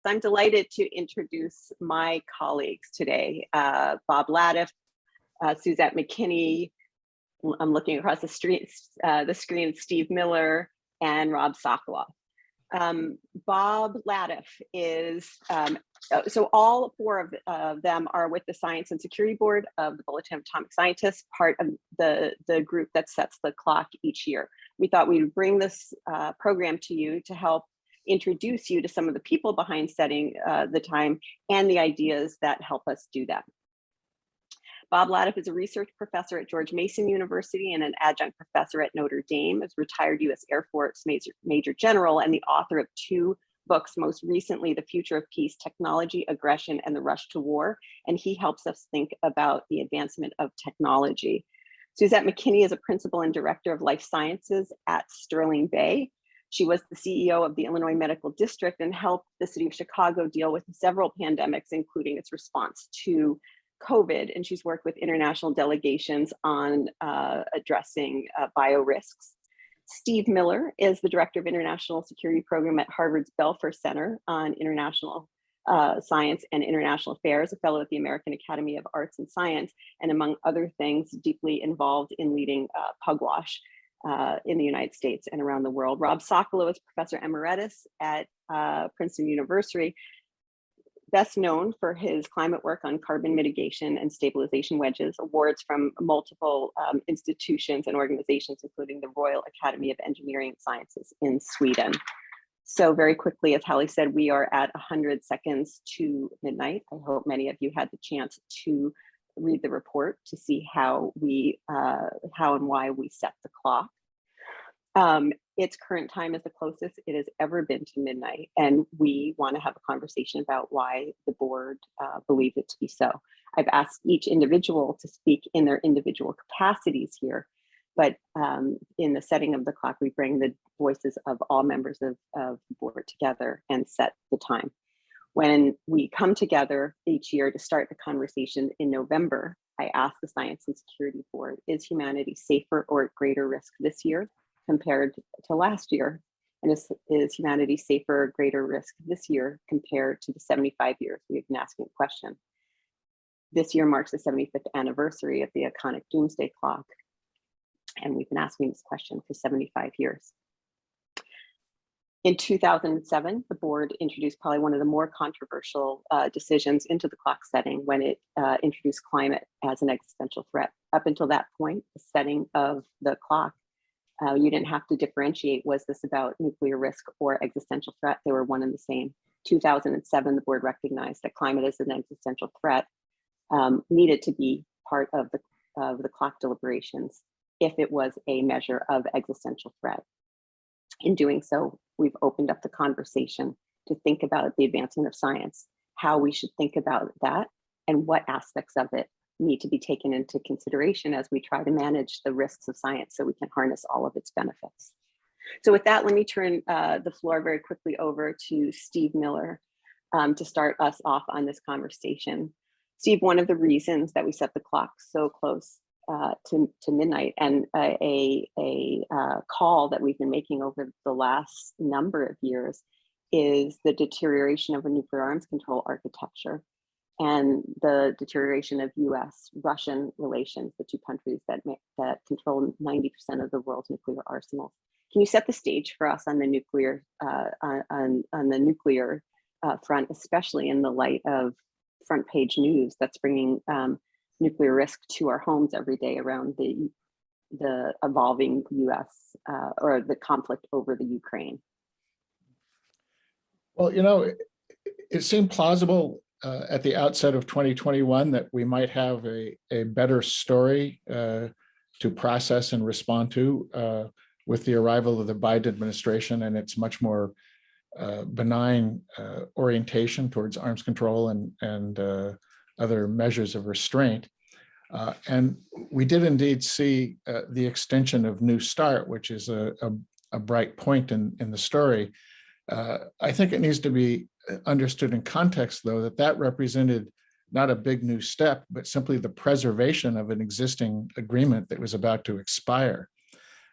I'm delighted to introduce my colleagues today, Bob Latiff, Suzet McKinney. I'm looking across the screen, Steve Miller, and Rob Socolow. Bob Latiff is, so all four of them are with the Science and Security Board of the Bulletin of Atomic Scientists, part of the group that sets the clock each year. We thought we would bring this program to you to help introduce you to some of the people behind setting the time and the ideas that help us do that. Bob Latiff is a research professor at George Mason University and an adjunct professor at Notre Dame, is retired U.S. Air Force Major General and the author of 2 books, most recently, The Future of Peace, Technology, Aggression, and the Rush to War. And he helps us think about the advancement of technology. Suzet McKinney is a principal and director of life sciences at Sterling Bay. She was the CEO of the Illinois Medical District and helped the city of Chicago deal with several pandemics, including its response to COVID, and she's worked with international delegations on addressing biorisks. Steve Miller is the Director of International Security Program at Harvard's Belfer Center on International Science and International Affairs, a fellow at the American Academy of Arts and Science, and among other things, deeply involved in leading Pugwash in the United States and around the world. Rob Socolow is Professor Emeritus at Princeton University, best known for his climate work on carbon mitigation and stabilization wedges, awards from multiple institutions and organizations, including the Royal Academy of Engineering and Sciences in Sweden. So very quickly, as Hallie said, we are at 100 seconds to midnight. I hope many of you had the chance to read the report to see how and why we set the clock. Its current time is the closest it has ever been to midnight, and we want to have a conversation about why the board believes it to be so. I've asked each individual to speak in their individual capacities here, but in the setting of the clock, we bring the voices of all members of the board together and set the time. When we come together each year to start the conversation in November, I ask the Science and Security Board, is humanity safer or at greater risk this year compared to last year? And is humanity safer or greater risk this year compared to the 75 years we've been asking the question? This year marks the 75th anniversary of the iconic doomsday clock. And we've been asking this question for 75 years. In 2007, the board introduced probably one of the more controversial decisions into the clock setting when it introduced climate as an existential threat. Up until that point, the setting of the clock, you didn't have to differentiate, was this about nuclear risk or existential threat? They were one and the same. 2007, the board recognized that climate as an existential threat needed to be part of the clock deliberations if it was a measure of existential threat. In doing so, we've opened up the conversation to think about the advancement of science, how we should think about that, and what aspects of it need to be taken into consideration as we try to manage the risks of science so we can harness all of its benefits. So with that, let me turn the floor very quickly over to Steve Miller to start us off on this conversation. Steve, one of the reasons that we set the clock so close to midnight, and a call that we've been making over the last number of years, is the deterioration of a nuclear arms control architecture and the deterioration of US-Russian relations, the two countries that control 90% of the world's nuclear arsenals. Can you set the stage for us on the nuclear front, especially in the light of front page news that's bringing nuclear risk to our homes every day around the evolving US or the conflict over the Ukraine? Well, you know, it seemed plausible at the outset of 2021 that we might have a better story to process and respond to with the arrival of the Biden administration and its much more benign orientation towards arms control and other measures of restraint. And we did indeed see the extension of New START, which is a bright point in the story. I think it needs to be understood in context, though, that represented not a big new step, but simply the preservation of an existing agreement that was about to expire.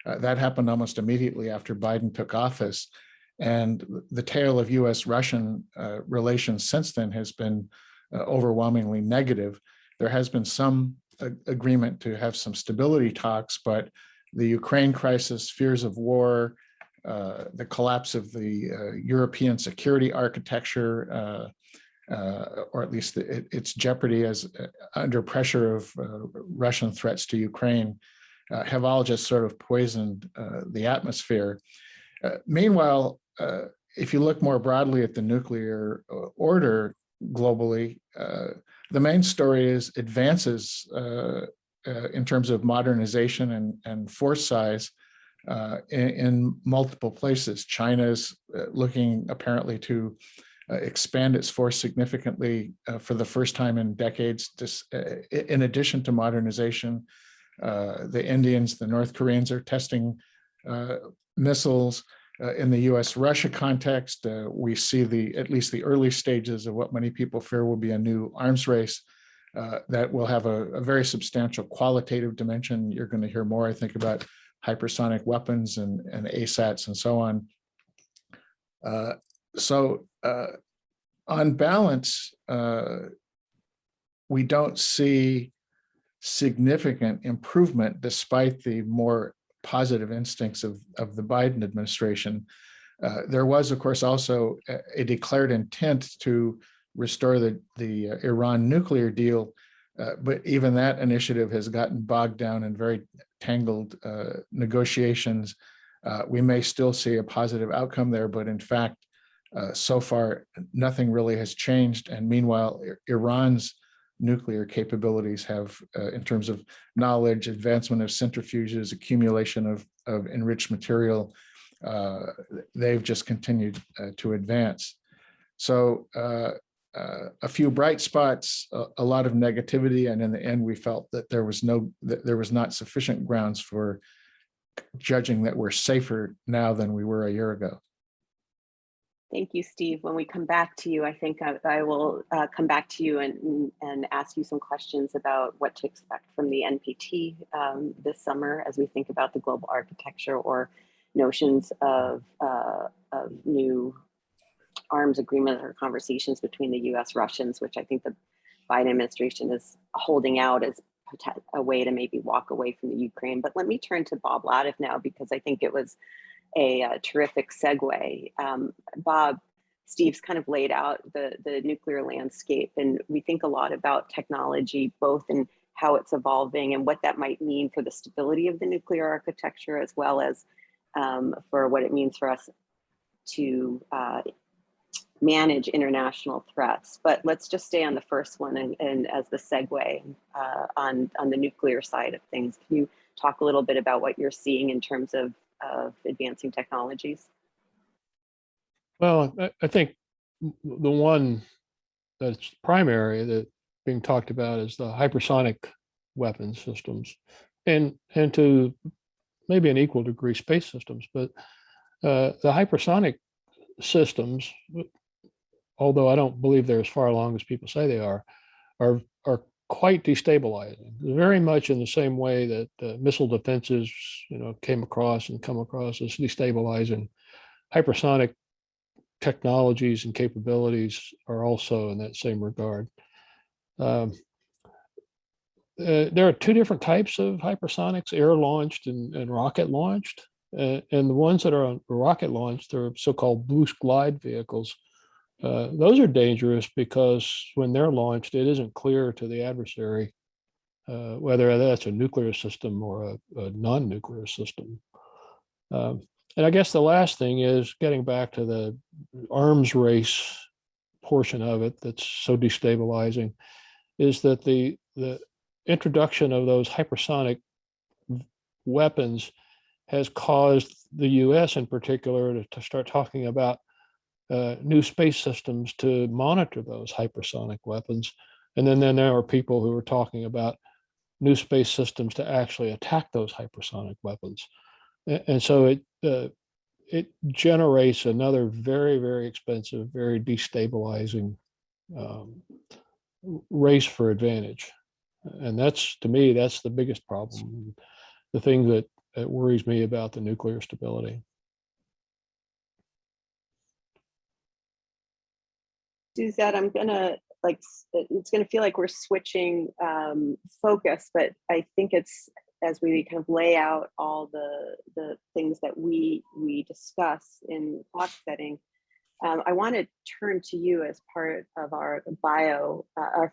That happened almost immediately after Biden took office. And the tale of US-Russian relations since then has been overwhelmingly negative. There has been some agreement to have some stability talks, but the Ukraine crisis, fears of war, the collapse of the European security architecture, or at least its jeopardy as under pressure of Russian threats to Ukraine, have all just sort of poisoned the atmosphere. Meanwhile, if you look more broadly at the nuclear order globally, the main story is advances in terms of modernization and force size in multiple places. China's looking apparently to expand its force significantly for the first time in decades. In addition to modernization, the Indians, the North Koreans are testing missiles. In the US-Russia context, we see at least the early stages of what many people fear will be a new arms race that will have a very substantial qualitative dimension. You're going to hear more, I think, about hypersonic weapons and ASATs and so on. On balance, we don't see significant improvement despite the more positive instincts of the Biden administration. There was, of course, also a declared intent to restore the Iran nuclear deal, but even that initiative has gotten bogged down in very tangled negotiations. We may still see a positive outcome there, but in fact, so far, nothing really has changed. And meanwhile, Iran's nuclear capabilities have, in terms of knowledge, advancement of centrifuges, accumulation of enriched material, they've just continued to advance. So a few bright spots, a lot of negativity, and in the end, we felt that there was not sufficient grounds for judging that we're safer now than we were a year ago. Thank you, Steve. When we come back to you, I think I will come back to you and ask you some questions about what to expect from the NPT this summer as we think about the global architecture or notions of new arms agreements or conversations between the US Russians, which I think the Biden administration is holding out as a way to maybe walk away from the Ukraine. But let me turn to Bob Latiff now, because I think it was a terrific segue. Bob, Steve's kind of laid out the nuclear landscape, and we think a lot about technology, both in how it's evolving and what that might mean for the stability of the nuclear architecture, as well as for what it means for us to manage international threats. But let's just stay on the first one and as the segue on the nuclear side of things. Can you talk a little bit about what you're seeing in terms of advancing technologies? Well, I think the one that's primary that being talked about is the hypersonic weapons systems, and to maybe an equal degree space systems. But the hypersonic systems, although I don't believe they're as far along as people say they are quite destabilizing, very much in the same way that missile defenses, come across as destabilizing. Hypersonic technologies and capabilities are also in that same regard. There are two different types of hypersonics: air-launched and rocket-launched. And the ones that are on rocket launched, they're so-called boost glide vehicles. Those are dangerous because when they're launched, it isn't clear to the adversary whether that's a nuclear system or a non-nuclear system. And I guess the last thing is getting back to the arms race portion of it that's so destabilizing, is that the introduction of those hypersonic weapons has caused the US in particular to start talking about new space systems to monitor those hypersonic weapons. And then there are people who are talking about new space systems to actually attack those hypersonic weapons. And so it generates another very, very expensive, very destabilizing race for advantage. And that's, to me, that's the biggest problem, the thing that worries me about the nuclear stability. Suzette, it's gonna feel like we're switching focus, but I think it's as we kind of lay out all the things that we discuss in clock setting. I want to turn to you as part of our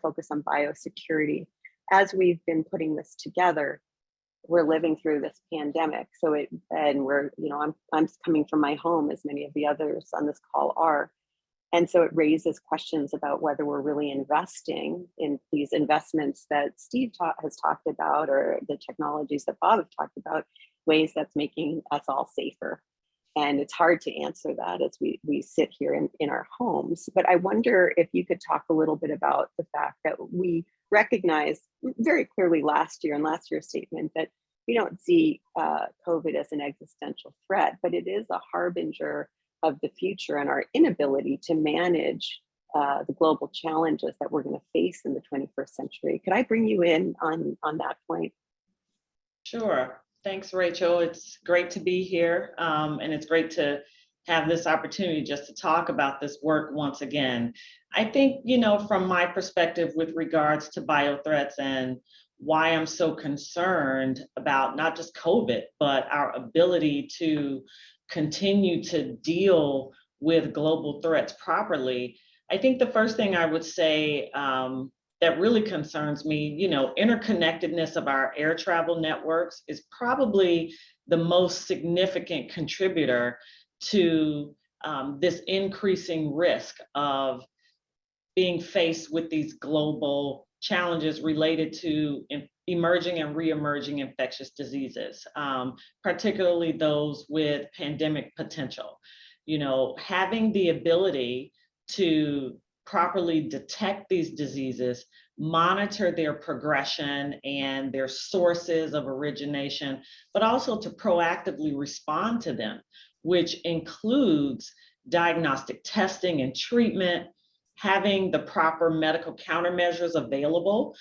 focus on biosecurity. As we've been putting this together, we're living through this pandemic. I'm coming from my home, as many of the others on this call are. And so it raises questions about whether we're really investing in these investments that Steve has talked about, or the technologies that Bob have talked about, ways that's making us all safer. And it's hard to answer that as we sit here in our homes. But I wonder if you could talk a little bit about the fact that we recognized very clearly last year, in last year's statement, that we don't see COVID as an existential threat, but it is a harbinger of the future and our inability to manage the global challenges that we're going to face in the 21st century. Could I bring you in on that point? Sure. Thanks, Rachel. It's great to be here. And it's great to have this opportunity just to talk about this work once again. I think, from my perspective with regards to biothreats and why I'm so concerned about not just COVID, but our ability to continue to deal with global threats properly, I think the first thing I would say that really concerns me, interconnectedness of our air travel networks is probably the most significant contributor to this increasing risk of being faced with these global challenges related to emerging and re-emerging infectious diseases, particularly those with pandemic potential. Having the ability to properly detect these diseases, monitor their progression and their sources of origination, but also to proactively respond to them, which includes diagnostic testing and treatment, having the proper medical countermeasures available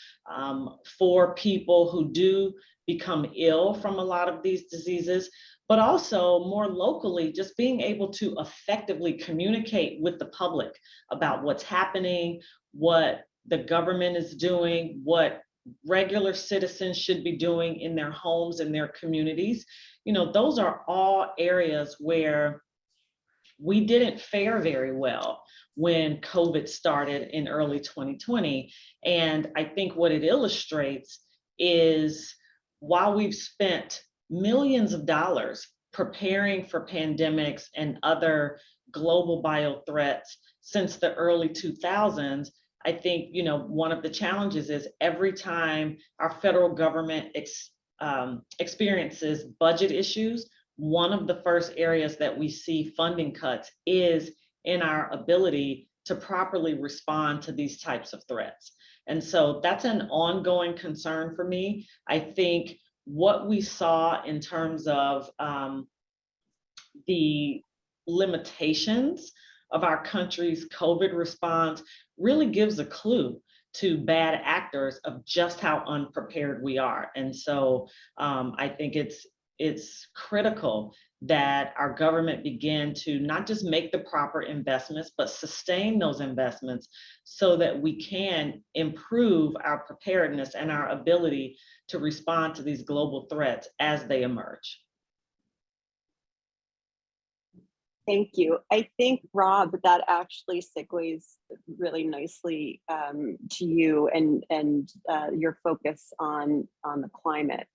for people who do become ill from a lot of these diseases, but also more locally, just being able to effectively communicate with the public about what's happening, what the government is doing, what regular citizens should be doing in their homes and their communities. Those are all areas where we didn't fare very well when COVID started in early 2020. And I think what it illustrates is while we've spent millions of dollars preparing for pandemics and other global bio threats since the early 2000s, I think, one of the challenges is every time our federal government experiences budget issues, one of the first areas that we see funding cuts is in our ability to properly respond to these types of threats. And so that's an ongoing concern for me. I think what we saw in terms of the limitations of our country's COVID response really gives a clue to bad actors of just how unprepared we are. And so I think it's critical that our government begin to not just make the proper investments, but sustain those investments so that we can improve our preparedness and our ability to respond to these global threats as they emerge. Thank you. I think, Rob, that actually segues really nicely to you and your focus on the climate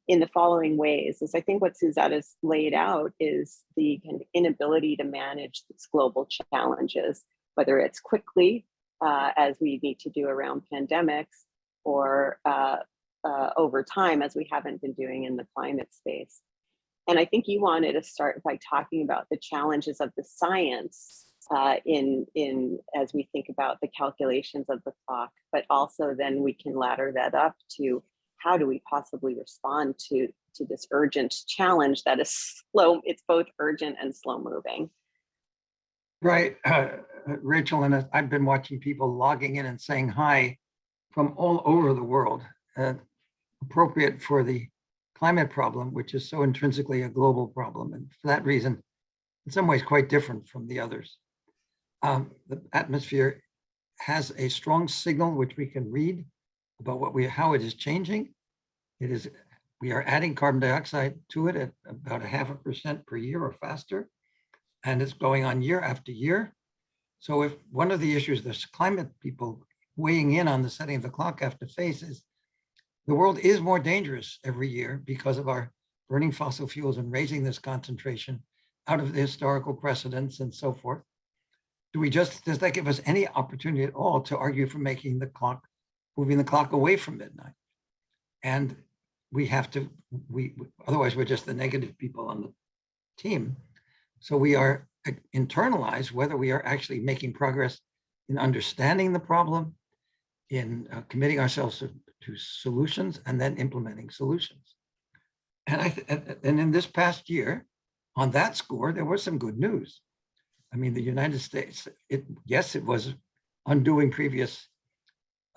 in the following ways. Is I think what Suzette has laid out is the kind of inability to manage these global challenges, whether it's quickly, as we need to do around pandemics, or over time, as we haven't been doing in the climate space. And I think you wanted to start by talking about the challenges of the science in as we think about the calculations of the clock, but also then we can ladder that up to how do we possibly respond to this urgent challenge that is slow. It's both urgent and slow moving. Right, Rachel, and I've been watching people logging in and saying hi from all over the world, appropriate for the climate problem, which is so intrinsically a global problem. And for that reason, in some ways, quite different from the others. The atmosphere has a strong signal which we can read about how it is changing. We are adding carbon dioxide to it at about 0.5% per year or faster, and it's going on year after year. So if one of the issues the climate people weighing in on the setting of the clock have to face is the world is more dangerous every year because of our burning fossil fuels and raising this concentration out of the historical precedents and so forth. Does that give us any opportunity at all to argue for moving the clock away from midnight? And we have to, otherwise we're just the negative people on the team. So we are internalize whether we are actually making progress in understanding the problem, in committing ourselves to solutions, and then implementing solutions. And in this past year, on that score, there was some good news. I mean, the United States, yes, it was undoing previous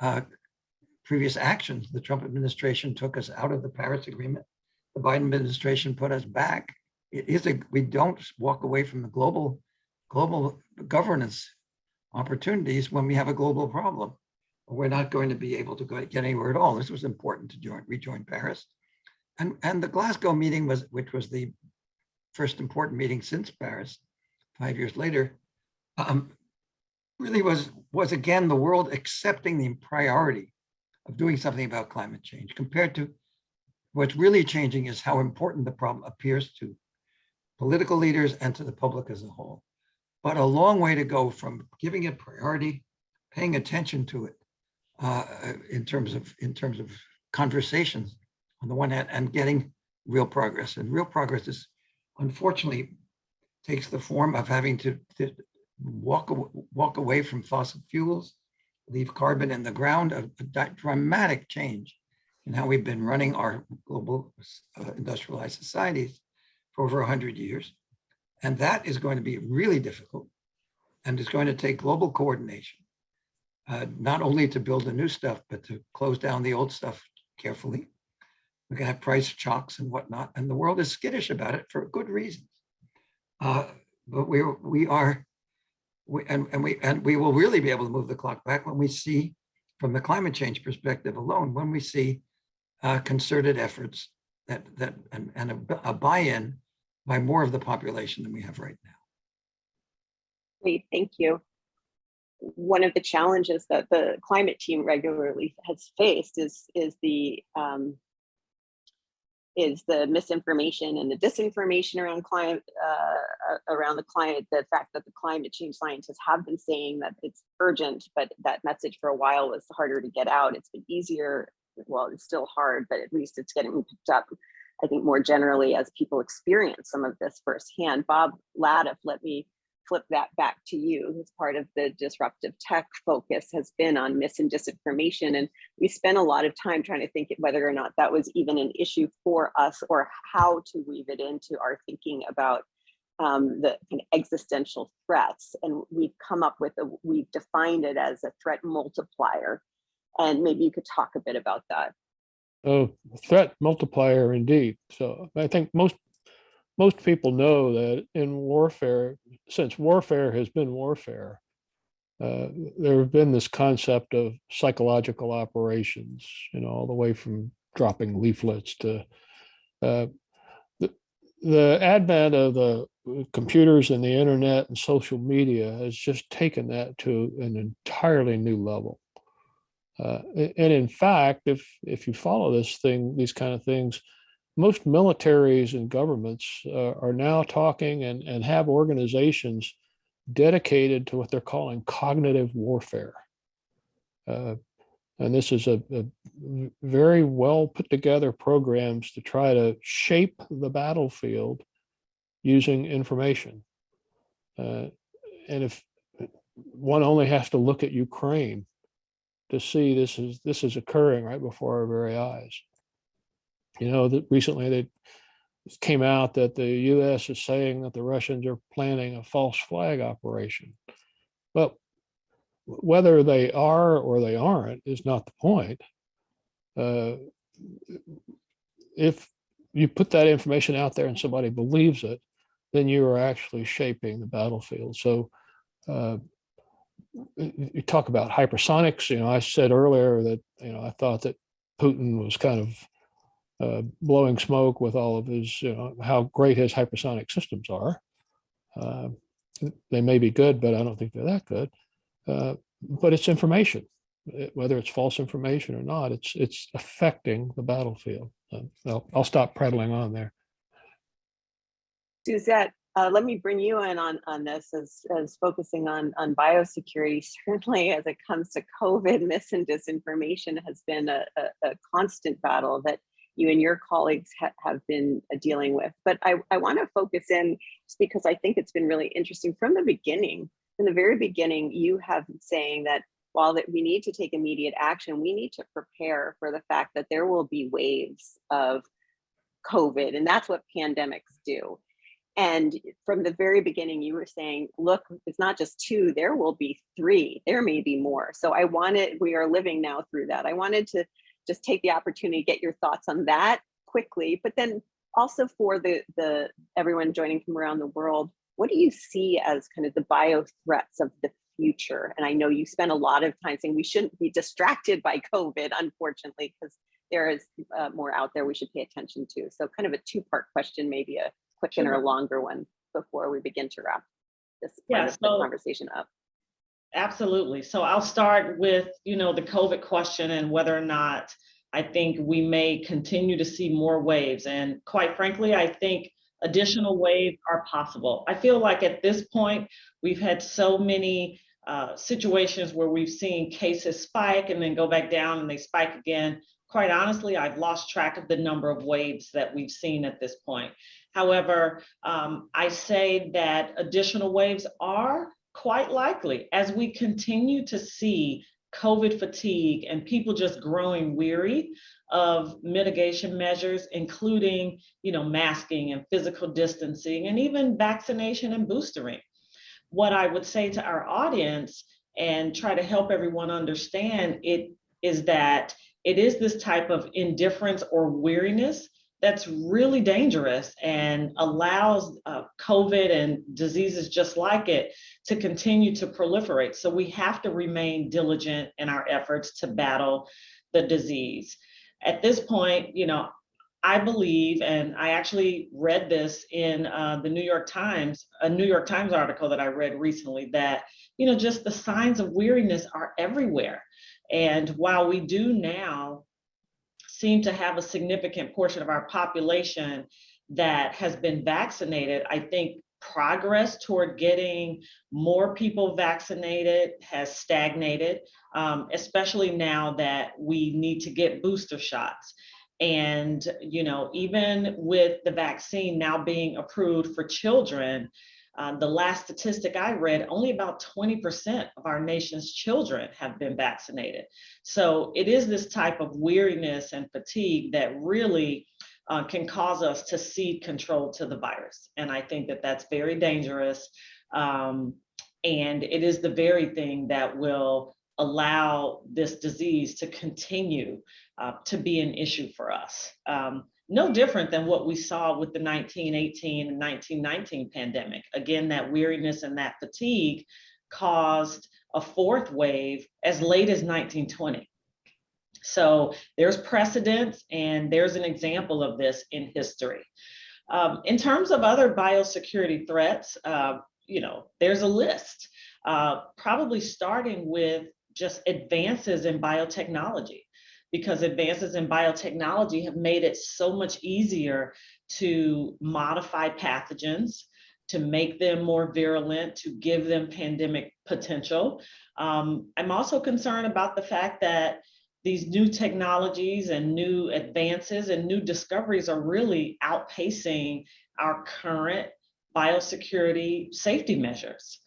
actions. The Trump administration took us out of the Paris Agreement. The Biden administration put us back. We don't walk away from the global governance opportunities when we have a global problem. We're not going to be able to get anywhere at all. This was important to rejoin Paris. And the Glasgow meeting which was the first important meeting since Paris, 5 years later, really was again the world accepting the priority of doing something about climate change. Compared to what's really changing is how important the problem appears to political leaders and to the public as a whole. But a long way to go from giving it priority, paying attention to it in terms of conversations on the one hand, and getting real progress. And real progress is, unfortunately, takes the form of having to walk away from fossil fuels, leave carbon in the ground, a dramatic change in how we've been running our global industrialized societies for over 100 years. And that is going to be really difficult, and it's going to take global coordination, not only to build the new stuff, but to close down the old stuff carefully. We're going to have price shocks and whatnot, and the world is skittish about it for good reasons. But we will really be able to move the clock back when we see, from the climate change perspective alone, when we see concerted efforts and a buy-in by more of the population than we have right now. Great, thank you. One of the challenges that the climate team regularly has faced is the misinformation and the disinformation around the climate, the fact that the climate change scientists have been saying that it's urgent, but that message for a while was harder to get out. It's been easier, well, it's still hard, but at least it's getting picked up, I think, more generally as people experience some of this firsthand. Bob Latiff, let me flip that back to you. As part of the disruptive tech focus has been on mis and disinformation. And we spent a lot of time trying to think whether or not that was even an issue for us, or how to weave it into our thinking about the kind of existential threats. And we've come up with we've defined it as a threat multiplier. And maybe you could talk a bit about that. Oh, threat multiplier indeed. So I think most people know that in warfare, since warfare has been warfare, there have been this concept of psychological operations, all the way from dropping leaflets to the advent of the computers and the internet and social media has just taken that to an entirely new level. And in fact, if you follow these kind of things, most militaries and governments are now talking and have organizations dedicated to what they're calling cognitive warfare. And this is a very well put together programs to try to shape the battlefield using information. And if one only has to look at Ukraine to see this is occurring right before our very eyes. That recently they came out that the U.S. is saying that the Russians are planning a false flag operation. Well, whether they are or they aren't is not the point. If you put that information out there and somebody believes it, then you are actually shaping the battlefield. So you talk about hypersonics. I said earlier that, I thought that Putin was kind of blowing smoke with all of his, how great his hypersonic systems are. They may be good, but I don't think they're that good. But it's information, whether it's false information or not, it's affecting the battlefield. I'll stop prattling on there. Suzette, let me bring you in on this as focusing on biosecurity. Certainly, as it comes to COVID, mis and disinformation has been a constant battle that you and your colleagues have been dealing with. But I want to focus in just because I think it's been really interesting from the beginning. From the very beginning, you have been saying that while that we need to take immediate action, we need to prepare for the fact that there will be waves of COVID, and that's what pandemics do. And from the very beginning, you were saying, look, it's not just 2, there will be 3, there may be more. So we are living now through that. I wanted to just take the opportunity to get your thoughts on that quickly, but then also for the everyone joining from around the world, what do you see as kind of the bio threats of the future? And I know you spent a lot of time saying we shouldn't be distracted by COVID, unfortunately, because there is more out there we should pay attention to. So kind of a 2-part question, maybe a quick and or a longer one before we begin to wrap this part of the conversation up. Absolutely. So I'll start with, the COVID question and whether or not I think we may continue to see more waves. And quite frankly, I think additional waves are possible. I feel like at this point, we've had so many situations where we've seen cases spike and then go back down and they spike again. Quite honestly, I've lost track of the number of waves that we've seen at this point. However, I say that additional waves are quite likely as we continue to see COVID fatigue and people just growing weary of mitigation measures, including, masking and physical distancing and even vaccination and boostering. What I would say to our audience and try to help everyone understand it is that it is this type of indifference or weariness that's really dangerous and allows COVID and diseases just like it to continue to proliferate. So we have to remain diligent in our efforts to battle the disease. At this point, I believe, and I actually read this in the New York Times, a New York Times article that I read recently, that, just the signs of weariness are everywhere. And while we do now seem to have a significant portion of our population that has been vaccinated, I think progress toward getting more people vaccinated has stagnated, especially now that we need to get booster shots. And, even with the vaccine now being approved for children, the last statistic I read, only about 20% of our nation's children have been vaccinated. So it is this type of weariness and fatigue that really can cause us to cede control to the virus. And I think that that's very dangerous. And it is the very thing that will allow this disease to continue to be an issue for us. No different than what we saw with the 1918 and 1919 pandemic. Again, that weariness and that fatigue caused a 4th wave as late as 1920. So there's precedence and there's an example of this in history. In terms of other biosecurity threats, there's a list, probably starting with just advances in biotechnology, because advances in biotechnology have made it so much easier to modify pathogens, to make them more virulent, to give them pandemic potential. I'm also concerned about the fact that these new technologies and new advances and new discoveries are really outpacing our current biosecurity safety measures.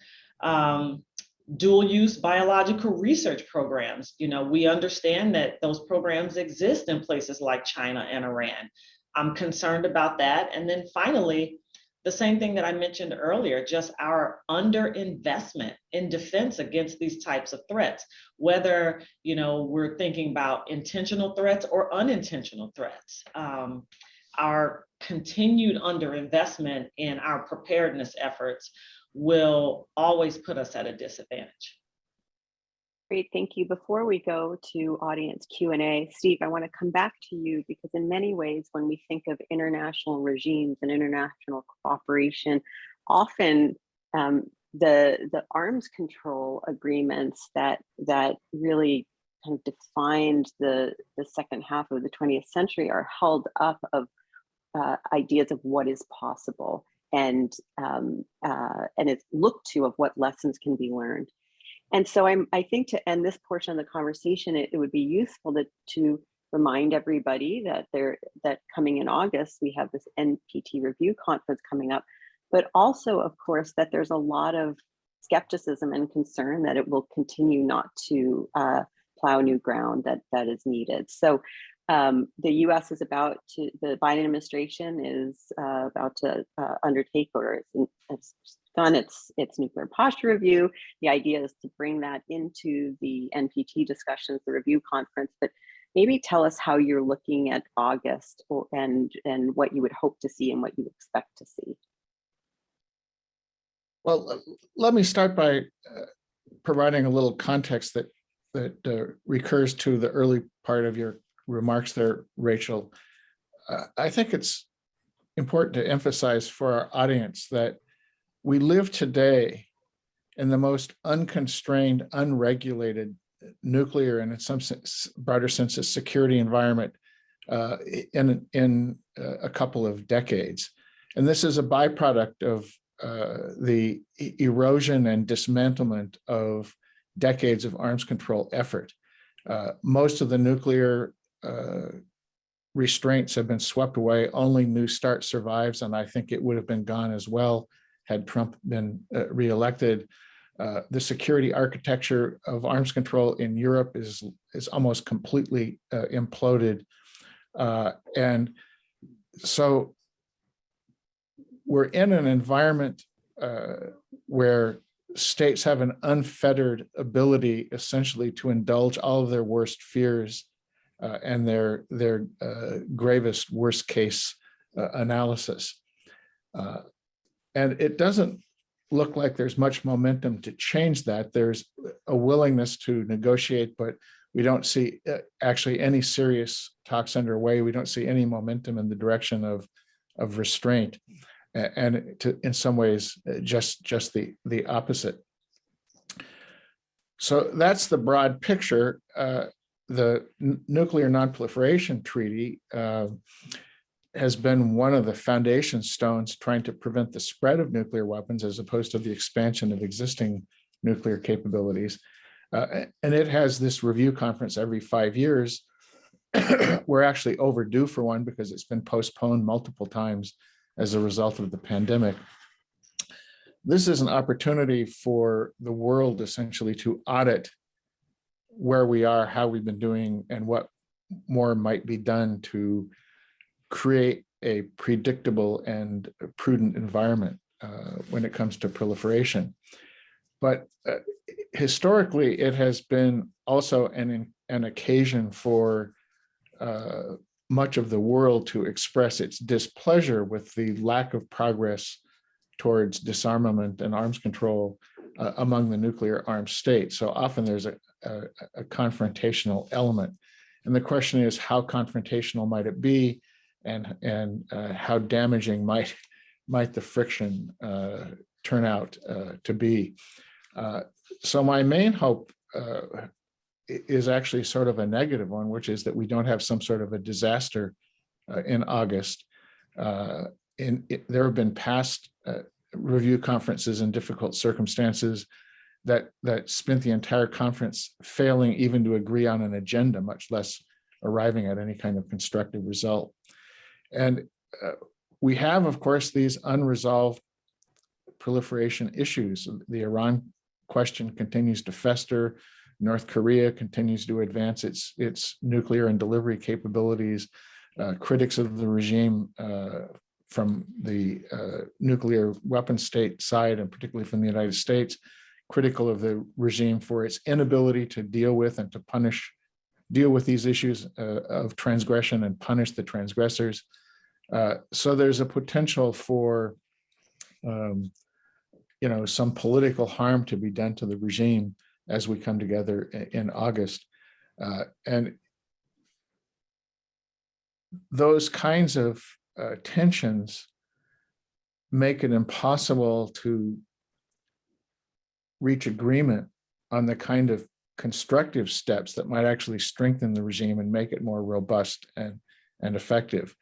Dual use biological research programs. We understand that those programs exist in places like China and Iran. I'm concerned about that. And then finally, the same thing that I mentioned earlier, just our underinvestment in defense against these types of threats, whether, we're thinking about intentional threats or unintentional threats. Our continued underinvestment in our preparedness efforts will always put us at a disadvantage. Great, thank you. Before we go to audience Q&A, Steve, I want to come back to you because in many ways, when we think of international regimes and international cooperation, often the arms control agreements that really kind of defined the second half of the 20th century are held up of ideas of what is possible, and it's looked to of what lessons can be learned. And so I think to end this portion of the conversation, it would be useful to remind everybody that coming in August, we have this NPT review conference coming up, but also, of course, that there's a lot of skepticism and concern that it will continue not to plow new ground that is needed. So the US is the Biden administration is about to undertake, or it's done its nuclear posture review. The idea is to bring that into the NPT discussions, the review conference, but maybe tell us how you're looking at August and what you would hope to see and what you expect to see. Well, let me start by providing a little context that recurs to the early part of your remarks there, Rachel. I think it's important to emphasize for our audience that we live today in the most unconstrained, unregulated nuclear, and in some sense, broader sense, a security environment in a couple of decades. And this is a byproduct of the erosion and dismantlement of decades of arms control effort. Most of the nuclear restraints have been swept away. Only New START survives, and I think it would have been gone as well had Trump been reelected. The security architecture of arms control in Europe is almost completely imploded. And so we're in an environment where states have an unfettered ability essentially to indulge all of their worst fears and their gravest worst case analysis. And it doesn't look like there's much momentum to change that. There's a willingness to negotiate, but we don't see actually any serious talks underway. We don't see any momentum in the direction of restraint, and in some ways, just the opposite. So that's the broad picture. The Nuclear Nonproliferation Treaty has been one of the foundation stones trying to prevent the spread of nuclear weapons as opposed to the expansion of existing nuclear capabilities. And it has this review conference every 5 years. We're actually overdue for one because it's been postponed multiple times as a result of the pandemic. This is an opportunity for the world essentially to audit where we are, how we've been doing, and what more might be done to create a predictable and prudent environment when it comes to proliferation. But historically, it has been also an occasion for much of the world to express its displeasure with the lack of progress towards disarmament and arms control among the nuclear armed states. So often there's a confrontational element. And the question is, how confrontational might it be, and how damaging might the friction turn out to be? So my main hope is actually sort of a negative one, which is that we don't have some sort of a disaster in August. There have been past review conferences in difficult circumstances that spent the entire conference failing even to agree on an agenda, much less arriving at any kind of constructive result. And we have, of course, these unresolved proliferation issues. The Iran question continues to fester. North Korea continues to advance its nuclear and delivery capabilities. Critics of the regime from the nuclear weapon state side, and particularly from the United States, critical of the regime for its inability to deal with and to deal with these issues of transgression and punish the transgressors. So there's a potential for some political harm to be done to the regime as we come together in August. And those kinds of tensions make it impossible to reach agreement on the kind of constructive steps that might actually strengthen the regime and make it more robust and effective.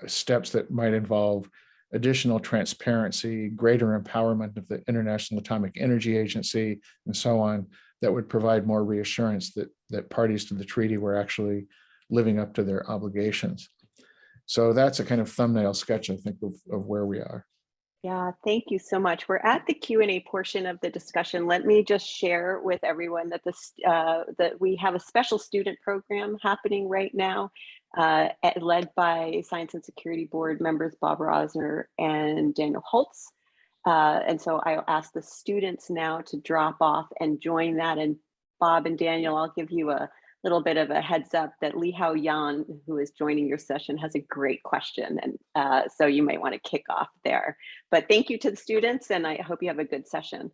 Steps that might involve additional transparency, greater empowerment of the International Atomic Energy Agency, and so on, that would provide more reassurance that parties to the treaty were actually living up to their obligations. So that's a kind of thumbnail sketch, I think, of where we are. Yeah, thank you so much. We're at the Q&A portion of the discussion. Let me just share with everyone that that we have a special student program happening right now, led by Science and Security Board members Bob Rosner and Daniel Holtz. And so I'll ask the students now to drop off and join that. And Bob and Daniel, I'll give you a little bit of a heads up that Li Hao Yan, who is joining your session, has a great question. And so you might want to kick off there. But thank you to the students, and I hope you have a good session.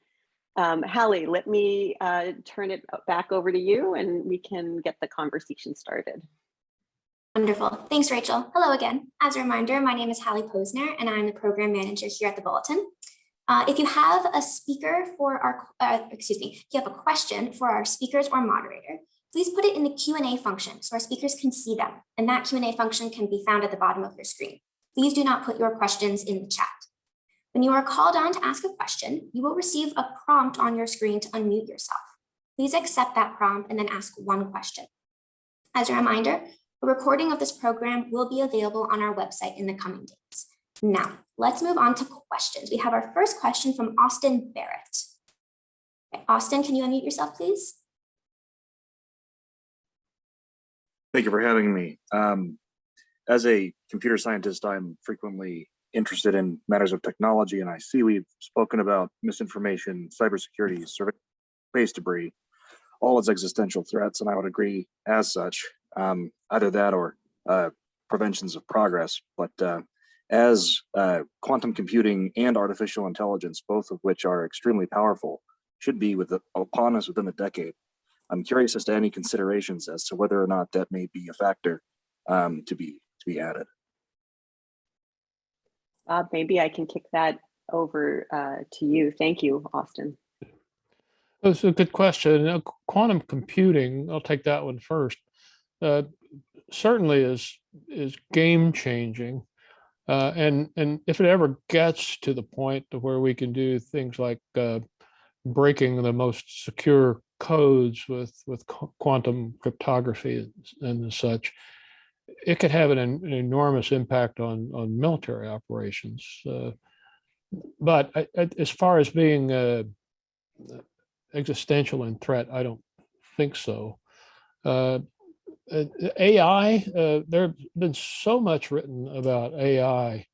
Hallie, let me turn it back over to you and we can get the conversation started. Wonderful. Thanks, Rachel. Hello again. As a reminder, my name is Hallie POSNER, and I'm the program manager here at the Bulletin. If you have a speaker for our, if you have a question for our speakers or moderator, please put it in the Q&A function so our speakers can see them. And that Q&A function can be found at the bottom of your screen. Please do not put your questions in the chat. When you are called on to ask a question, you will receive a prompt on your screen to unmute yourself. Please accept that prompt and then ask one question. As a reminder, a recording of this program will be available on our website in the coming days. Now, let's move on to questions. We have our first question from Austin Barrett. Okay, Austin, can you unmute yourself, please? Thank you for having me. As a computer scientist, I'm frequently interested in matters of technology, and I see we've spoken about misinformation, cybersecurity, space debris, all as existential threats, and I would agree as such, either that or preventions of progress. But as quantum computing and artificial intelligence, both of which are extremely powerful, should be upon us within the decade, I'm curious as to any considerations as to whether or not that may be a factor to be added. Bob, maybe I can kick that over to you. Thank you, Austin. That's a good question. Quantum computing, I'll take that one first, certainly is game changing. And if it ever gets to the point to where we can do things like breaking the most secure codes with quantum cryptography and such, it could have an enormous impact on military operations. But as far as being existential in threat, I don't think so. AI, there's been so much written about AI.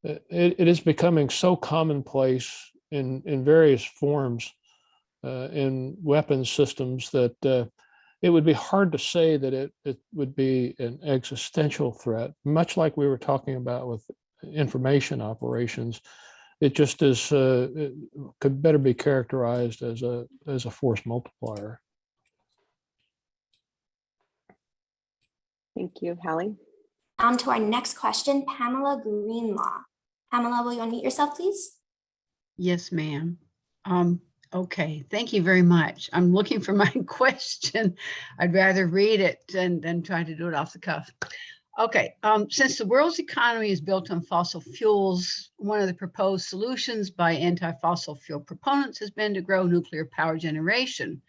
It is becoming so commonplace in various forms in weapons systems that it would be hard to say that it would be an existential threat, much like we were talking about with information operations. It just is it could better be characterized as a force multiplier. Thank you, Hallie. On to our next question, Pamela Greenlaw. Pamela, will you unmute yourself, please? Yes, ma'am. Okay, thank you very much. I'm looking for my question. I'd rather read it than try to do it off the cuff. Okay, since the world's economy is built on fossil fuels, one of the proposed solutions by anti-fossil fuel proponents has been to grow nuclear power generation.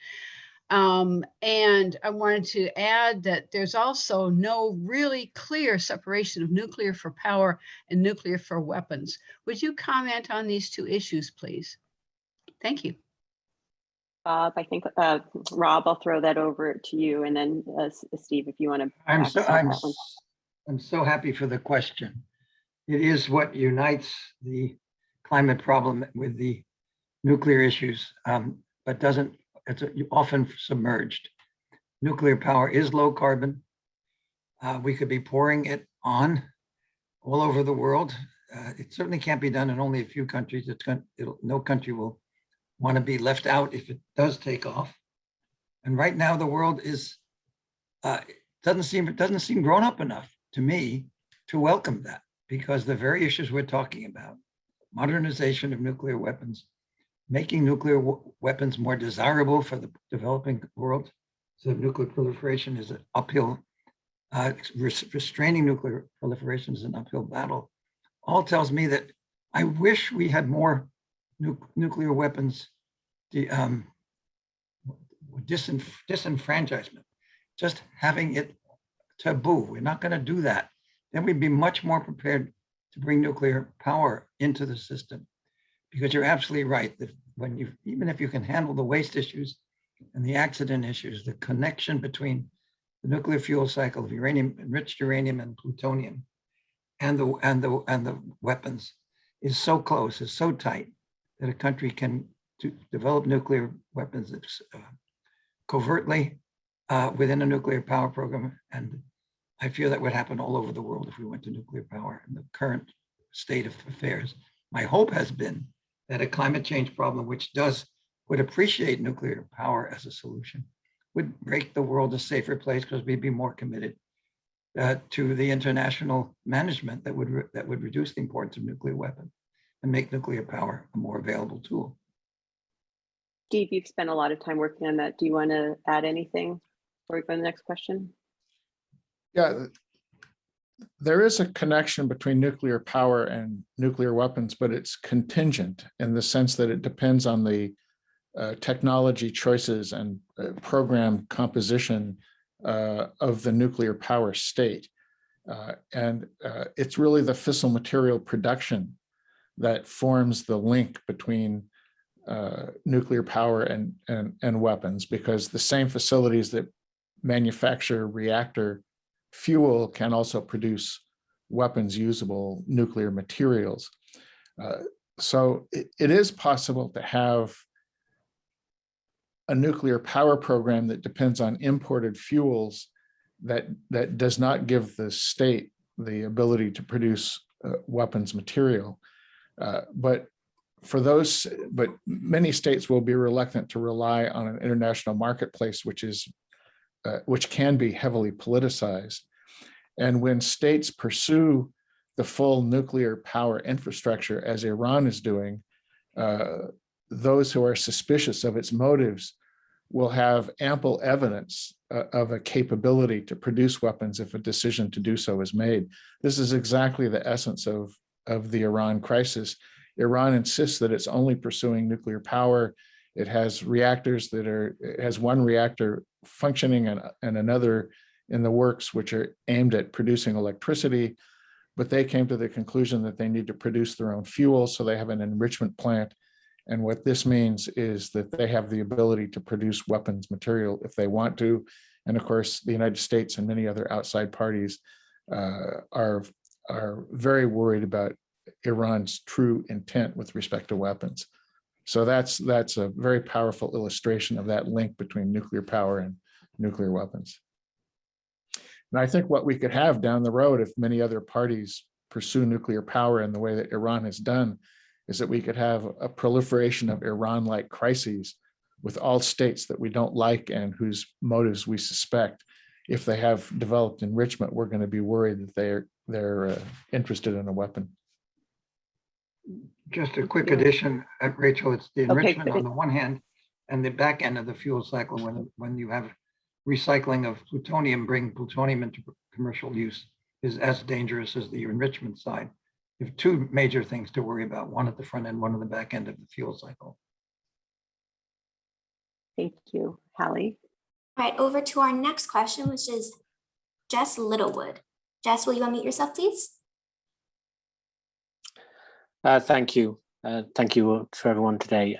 And I wanted to add that there's also no really clear separation of nuclear for power and nuclear for weapons. Would you comment on these two issues, please? Thank you. Bob, I think, Rob, I'll throw that over to you. And then Steve, if you want to. I'm so happy for the question. It is what unites the climate problem with the nuclear issues, but doesn't, it's often submerged. Nuclear power is low carbon. We could be pouring it on all over the world. It certainly can't be done in only a few countries. No country will want to be left out if it does take off. And right now the world is doesn't seem grown up enough to me to welcome that, because the very issues we're talking about, modernization of nuclear weapons, making nuclear weapons more desirable for the developing world, so nuclear proliferation is an uphill, restraining nuclear proliferation is an uphill battle, all tells me that I wish we had more nuclear weapons disenfranchisement, just having it taboo. We're not going to do that. Then we'd be much more prepared to bring nuclear power into the system, because you're absolutely right that when you, even if you can handle the waste issues and the accident issues, the connection between the nuclear fuel cycle of uranium, enriched uranium and plutonium, and the weapons is so close, is so tight, that a country can develop nuclear weapons covertly within a nuclear power program. And I fear that would happen all over the world if we went to nuclear power in the current state of affairs. My hope has been that a climate change problem, which would appreciate nuclear power as a solution, would make the world a safer place, because we'd be more committed to the international management that would reduce the importance of nuclear weapons and make nuclear power a more available tool. Steve, you've spent a lot of time working on that. Do you want to add anything before we go to the next question? Yeah, there is a connection between nuclear power and nuclear weapons, but it's contingent in the sense that it depends on the technology choices and program composition of the nuclear power state. It's really the fissile material production that forms the link between nuclear power and weapons, because the same facilities that manufacture reactor fuel can also produce weapons usable nuclear materials. So it is possible to have a nuclear power program that depends on imported fuels that does not give the state the ability to produce weapons material. But many states will be reluctant to rely on an international marketplace, which can be heavily politicized. And when states pursue the full nuclear power infrastructure, as Iran is doing, those who are suspicious of its motives will have ample evidence of a capability to produce weapons if a decision to do so is made. This is exactly the essence of the Iran crisis. Iran insists that it's only pursuing nuclear power. It has reactors it has one reactor functioning and another in the works, which are aimed at producing electricity, but they came to the conclusion that they need to produce their own fuel, so they have an enrichment plant. And what this means is that they have the ability to produce weapons material if they want to. And of course, the United States and many other outside parties are very worried about Iran's true intent with respect to weapons. So that's a very powerful illustration of that link between nuclear power and nuclear weapons. And I think what we could have down the road, if many other parties pursue nuclear power in the way that Iran has done, is that we could have a proliferation of Iran-like crises with all states that we don't like and whose motives we suspect. If they have developed enrichment, we're going to be worried that they're interested in a weapon. Just a quick addition, Rachel, it's the enrichment on the one hand and the back end of the fuel cycle when you have recycling of plutonium, bring plutonium into commercial use is as dangerous as the enrichment side. You have two major things to worry about, one at the front end, one at the back end of the fuel cycle. Thank you, HALLEY. All right, over to our next question, which is Jess Littlewood. Jess, will you unmute yourself, please? Thank you. Thank you to everyone today.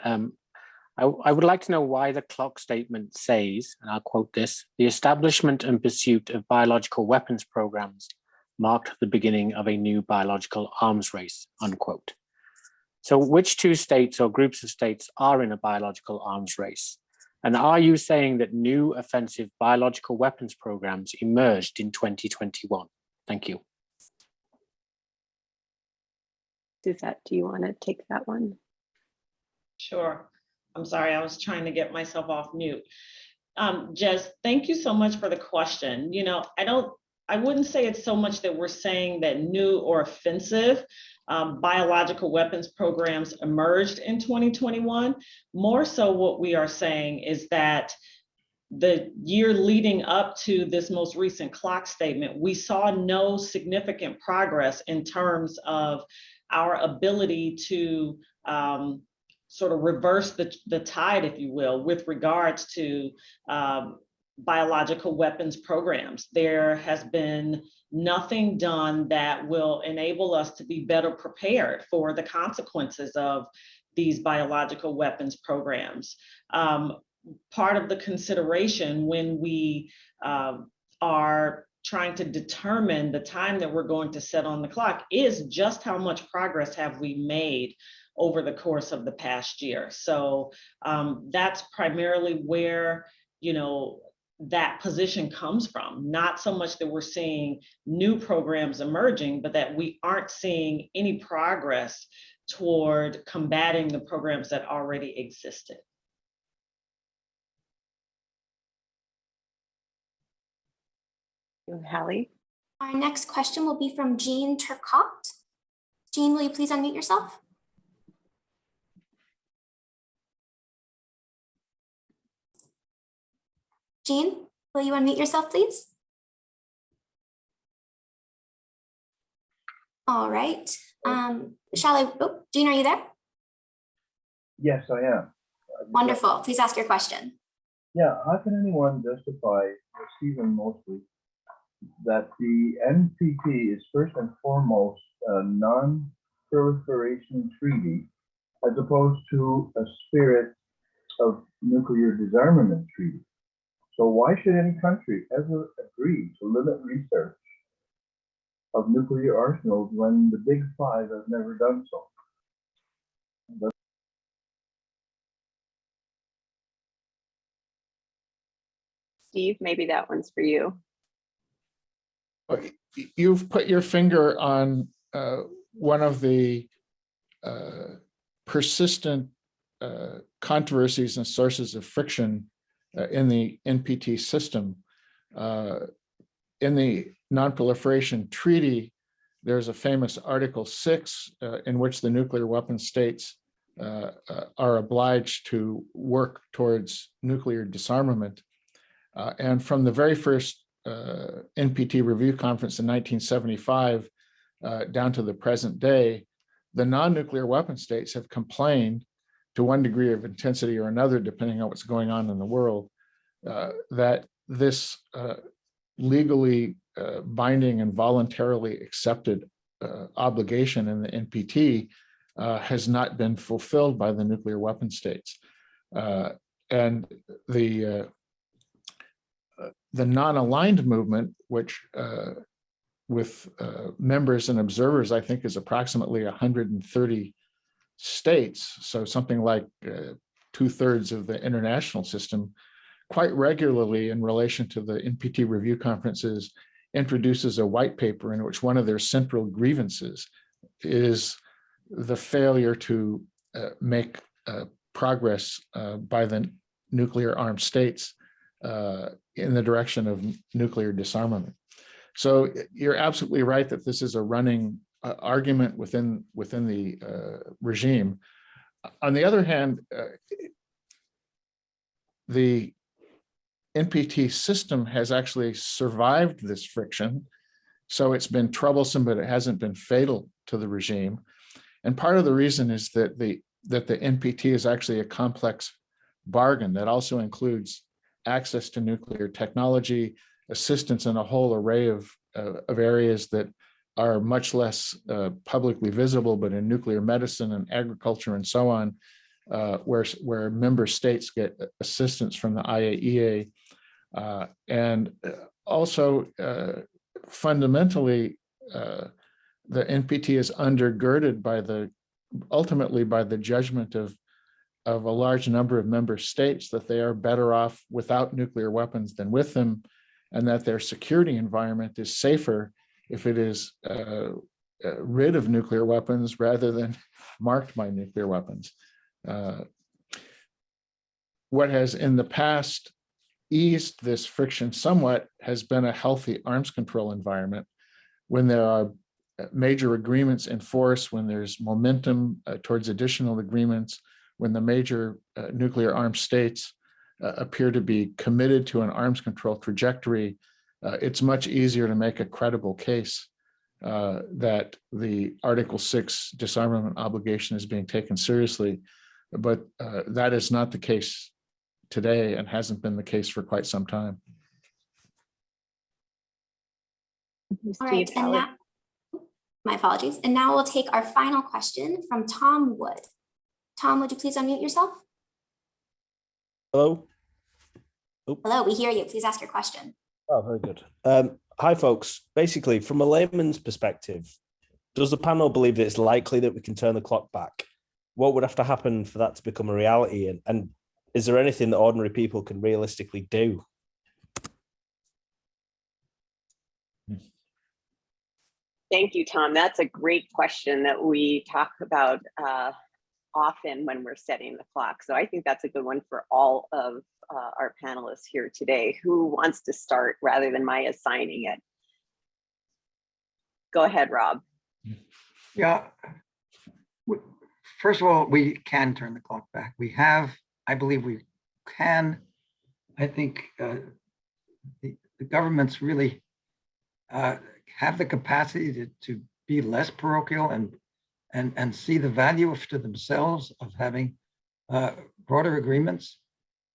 I would like to know why the clock statement says, and I'll quote this, "The establishment and pursuit of biological weapons programs marked the beginning of a new biological arms race," unquote. So which two states or groups of states are in a biological arms race? And are you saying that new offensive biological weapons programs emerged in 2021? Thank you. Suzette, do you want to take that one? Sure. I'm sorry, I was trying to get myself off mute. Jess, thank you so much for the question. You know, I wouldn't say it's so much that we're saying that new or offensive biological weapons programs emerged in 2021. More so what we are saying is that the year leading up to this most recent clock statement, we saw no significant progress in terms of our ability to sort of reverse the tide, if you will, with regards to biological weapons programs. There has been nothing done that will enable us to be better prepared for the consequences of these biological weapons programs. Part of the consideration when we are trying to determine the time that we're going to set on the clock is just how much progress have we made over the course of the past year. So that's primarily where, you know, that position comes from. Not so much that we're seeing new programs emerging, but that we aren't seeing any progress toward combating the programs that already existed. Hallie? Our next question will be from Jean Turcotte. Jean, will you please unmute yourself? Jean, will you unmute yourself, please? All right. Shall I, oh, Jean, are you there? Yes, I am. Wonderful. Please ask your question. Yeah, how can anyone justify, or Stephen mostly, that the NPT is first and foremost a non-proliferation treaty as opposed to a spirit of nuclear disarmament treaty? So why should any country ever agree to limit research of nuclear arsenals when the Big Five have never done so? Steve, maybe that one's for you. You've put your finger on one of the persistent controversies and sources of friction in the NPT system. In the Non-Proliferation Treaty, there's a famous Article 6 in which the nuclear weapon states are obliged to work towards nuclear disarmament. And from the very first NPT review conference in 1975 down to the present day, the non-nuclear weapon states have complained to one degree of intensity or another, depending on what's going on in the world, that this legally binding and voluntarily accepted obligation in the NPT has not been fulfilled by the nuclear weapon states. And the non-aligned movement, which with members and observers, I think is approximately 130 states, so something like 2/3 of the international system, quite regularly in relation to the NPT review conferences, introduces a white paper in which one of their central grievances is the failure to make progress by the nuclear armed states in the direction of nuclear disarmament. So you're absolutely right that this is a running argument within the regime. On the other hand, the NPT system has actually survived this friction. So it's been troublesome, but it hasn't been fatal to the regime. And part of the reason is that the NPT is actually a complex bargain that also includes access to nuclear technology, assistance in a whole array of areas that are much less publicly visible, but in nuclear medicine and agriculture and so on, where member states get assistance from the IAEA. And also, fundamentally, the NPT is undergirded ultimately by the judgment of a large number of member states that they are better off without nuclear weapons than with them, and that their security environment is safer if it is rid of nuclear weapons rather than marked by nuclear weapons. what has in the past eased this friction somewhat has been a healthy arms control environment. When there are major agreements in force, when there's momentum towards additional agreements, when the major nuclear armed states appear to be committed to an arms control trajectory, it's much easier to make a credible case that the Article 6 disarmament obligation is being taken seriously. But that is not the case today and hasn't been the case for quite some time. All right, and now, my apologies. And now we'll take our final question from Tom Wood. Tom, would you please unmute yourself? Hello. Hello, we hear you. Please ask your question. Oh, very good. Hi, folks. Basically, from a layman's perspective, does the panel believe that it's likely that we can turn the clock back? What would have to happen for that to become a reality? And is there anything that ordinary people can realistically do? Thank you, Tom. That's a great question that we talk about often when we're setting the clock. So I think that's a good one for all of our panelists here today. Who wants to start rather than my assigning it? Go ahead, Rob. Yeah. First of all, we can turn the clock back. We have, I believe we can. I think the governments really have the capacity to be less parochial and see the value to themselves of having broader agreements.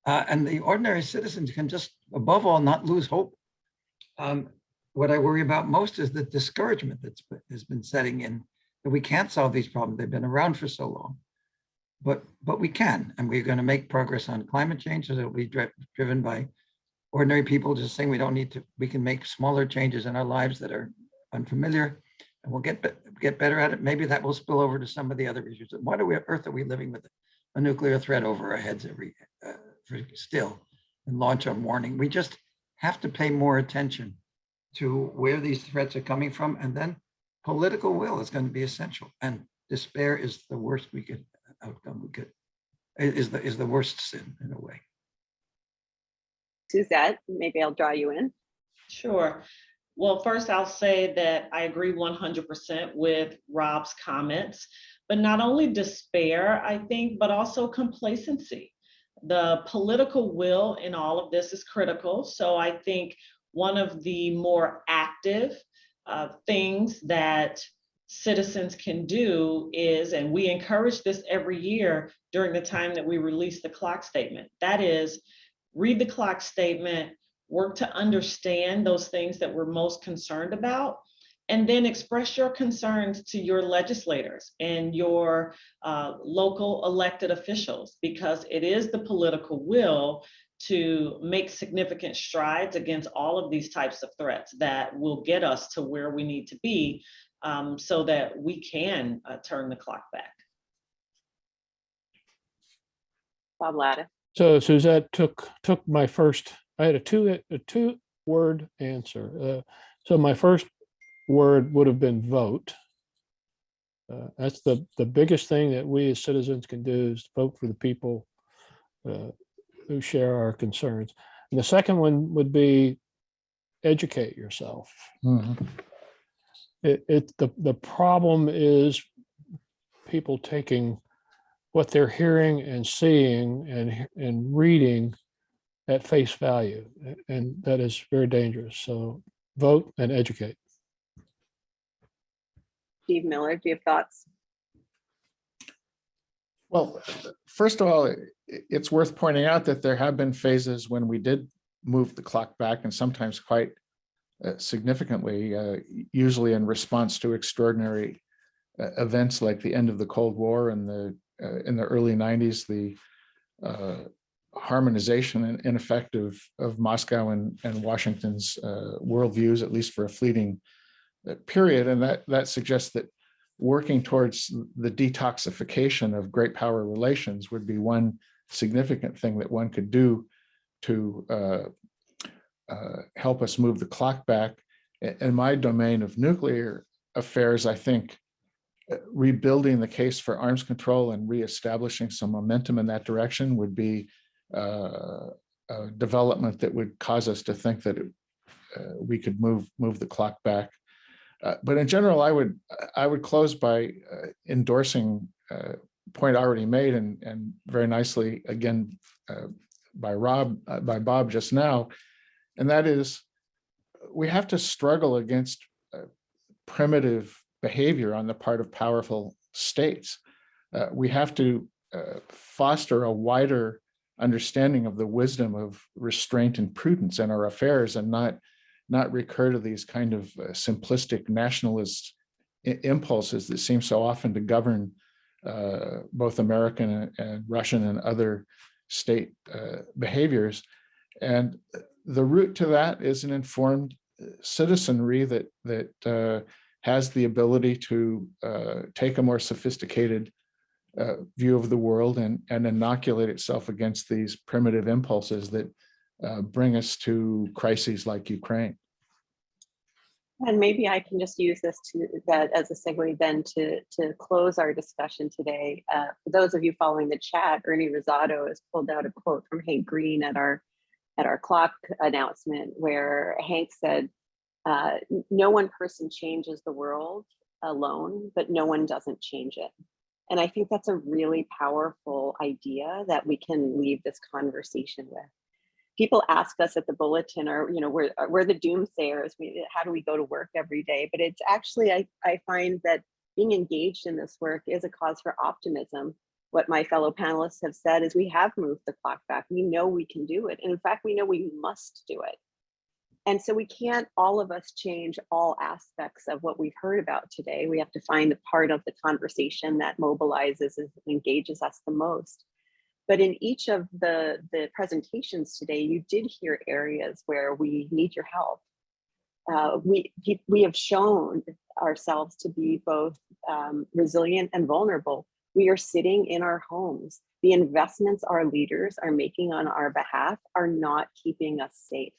And the ordinary citizens can just, above all, not lose hope. What I worry about most is the discouragement that has been setting in, that we can't solve these problems. They've been around for so long. But we can, and we're going to make progress on climate change, so that it'll be driven by ordinary people just saying we don't need to, we can make smaller changes in our lives that are unfamiliar, and we'll get better at it. Maybe that will spill over to some of the other issues. Why on earth are we living with a nuclear threat over our heads still and launch a warning? We just have to pay more attention to where these threats are coming from, and then political will is going to be essential. And despair is the worst outcome we could, is the worst sin in a way. Suzette, maybe I'll draw you in. Sure. Well, first I'll say that I agree 100% with Rob's comments, but not only despair, I think, but also complacency. The political will in all of this is critical. So I think one of the more active things that citizens can do is, and we encourage this every year during the time that we release the clock statement, that is, read the clock statement, work to understand those things that we're most concerned about, and then express your concerns to your legislators and your local elected officials, because it is the political will to make significant strides against all of these types of threats that will get us to where we need to be, so that we can turn the clock back. Bob Latiff. So Suzette took my first, I had a two word answer. So my first word would have been vote. That's the biggest thing that we as citizens can do, is vote for the people who share our concerns. And the second one would be educate yourself. Mm-hmm. The problem is people taking what they're hearing and seeing and reading at face value, and that is very dangerous. So vote and educate. Steve Miller, do you have thoughts? Well, first of all, it's worth pointing out that there have been phases when we did move the clock back, and sometimes quite significantly, usually in response to extraordinary events like the end of the Cold War and in the early 90s, the harmonization in effect of Moscow and Washington's worldviews, at least for a fleeting period. And that suggests that working towards the detoxification of great power relations would be one significant thing that one could do to help us move the clock back. In my domain of nuclear affairs, I think rebuilding the case for arms control and reestablishing some momentum in that direction would be development that would cause us to think that we could move the clock back. But in general, I would close by endorsing a point already made and very nicely again by Bob just now, and that is we have to struggle against primitive behavior on the part of powerful states. We have to foster a wider understanding of the wisdom of restraint and prudence in our affairs, and not recur to these kind of simplistic nationalist impulses that seem so often to govern both American and Russian and other state behaviors. And the route to that is an informed citizenry that has the ability to take a more sophisticated view of the world and inoculate itself against these primitive impulses that bring us to crises like Ukraine. And maybe I can just use this that as a segue then to close our discussion today. For those of you following the chat, Ernie Rosado has pulled out a quote from Hank Green at our clock announcement, where Hank said, "No one person changes the world alone, but no one doesn't change it." And I think that's a really powerful idea that we can leave this conversation with. People ask us at the Bulletin, or we're the doomsayers. How do we go to work every day? But it's actually, I find that being engaged in this work is a cause for optimism. What my fellow panelists have said is we have moved the clock back. We know we can do it. And in fact, we know we must do it. And so we can't, all of us, change all aspects of what we've heard about today. We have to find the part of the conversation that mobilizes and engages us the most. But in each of the presentations today, you did hear areas where we need your help. We have shown ourselves to be both resilient and vulnerable. We are sitting in our homes. The investments our leaders are making on our behalf are not keeping us safe.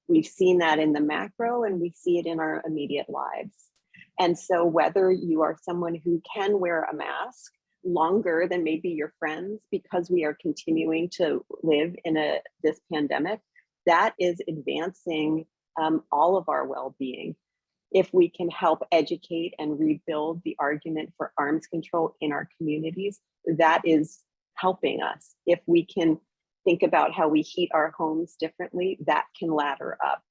We've seen that in the macro, and we see it in our immediate lives. And so whether you are someone who can wear a mask longer than maybe your friends because we are continuing to live in this pandemic, that is advancing all of our well-being. If we can help educate and rebuild the argument for arms control in our communities, that is helping us. If we can think about how we heat our homes differently, that can ladder up.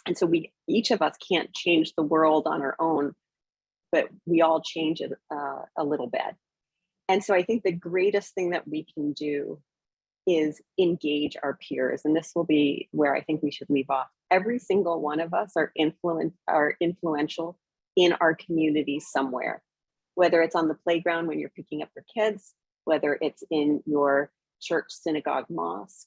And so each of us can't change the world on our own, but we all change it a little bit. And so I think the greatest thing that we can do is engage our peers. And this will be where I think we should leave off. Every single one of us are influential in our community somewhere, whether it's on the playground when you're picking up your kids, whether it's in your church, synagogue, mosque,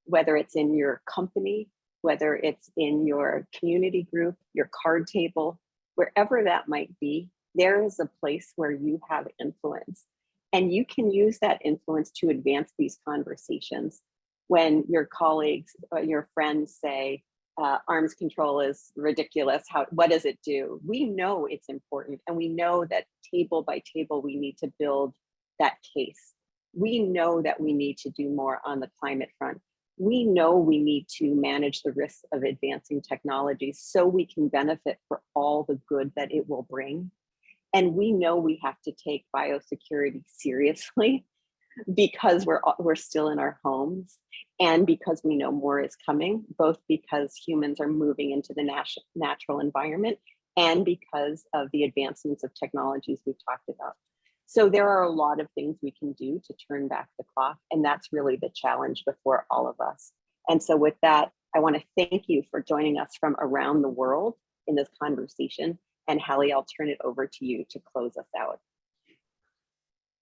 whether it's in your company, whether it's in your community group, your card table, wherever that might be, there is a place where you have influence. And you can use that influence to advance these conversations. When your colleagues or your friends say, arms control is ridiculous, what does it do? We know it's important, and we know that table by table, we need to build that case. We know that we need to do more on the climate front. We know we need to manage the risks of advancing technologies so we can benefit for all the good that it will bring. And we know we have to take biosecurity seriously because we're still in our homes, and because we know more is coming, both because humans are moving into the natural environment and because of the advancements of technologies we've talked about. So there are a lot of things we can do to turn back the clock, and that's really the challenge before all of us. And so with that, I want to thank you for joining us from around the world in this conversation. And Hallie, I'll turn it over to you to close us out.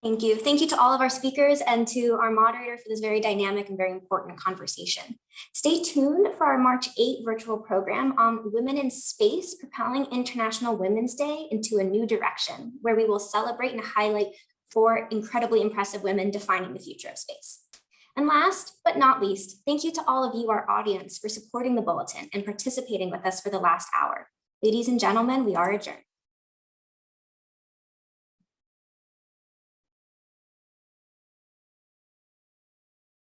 Thank you. Thank you to all of our speakers and to our moderator for this very dynamic and very important conversation. Stay tuned for our March 8 virtual program on Women in Space, Propelling International Women's Day into a New Direction, where we will celebrate and highlight 4 incredibly impressive women defining the future of space. And last but not least, thank you to all of you, our audience, for supporting the Bulletin and participating with us for the last hour. Ladies and gentlemen, we are adjourned.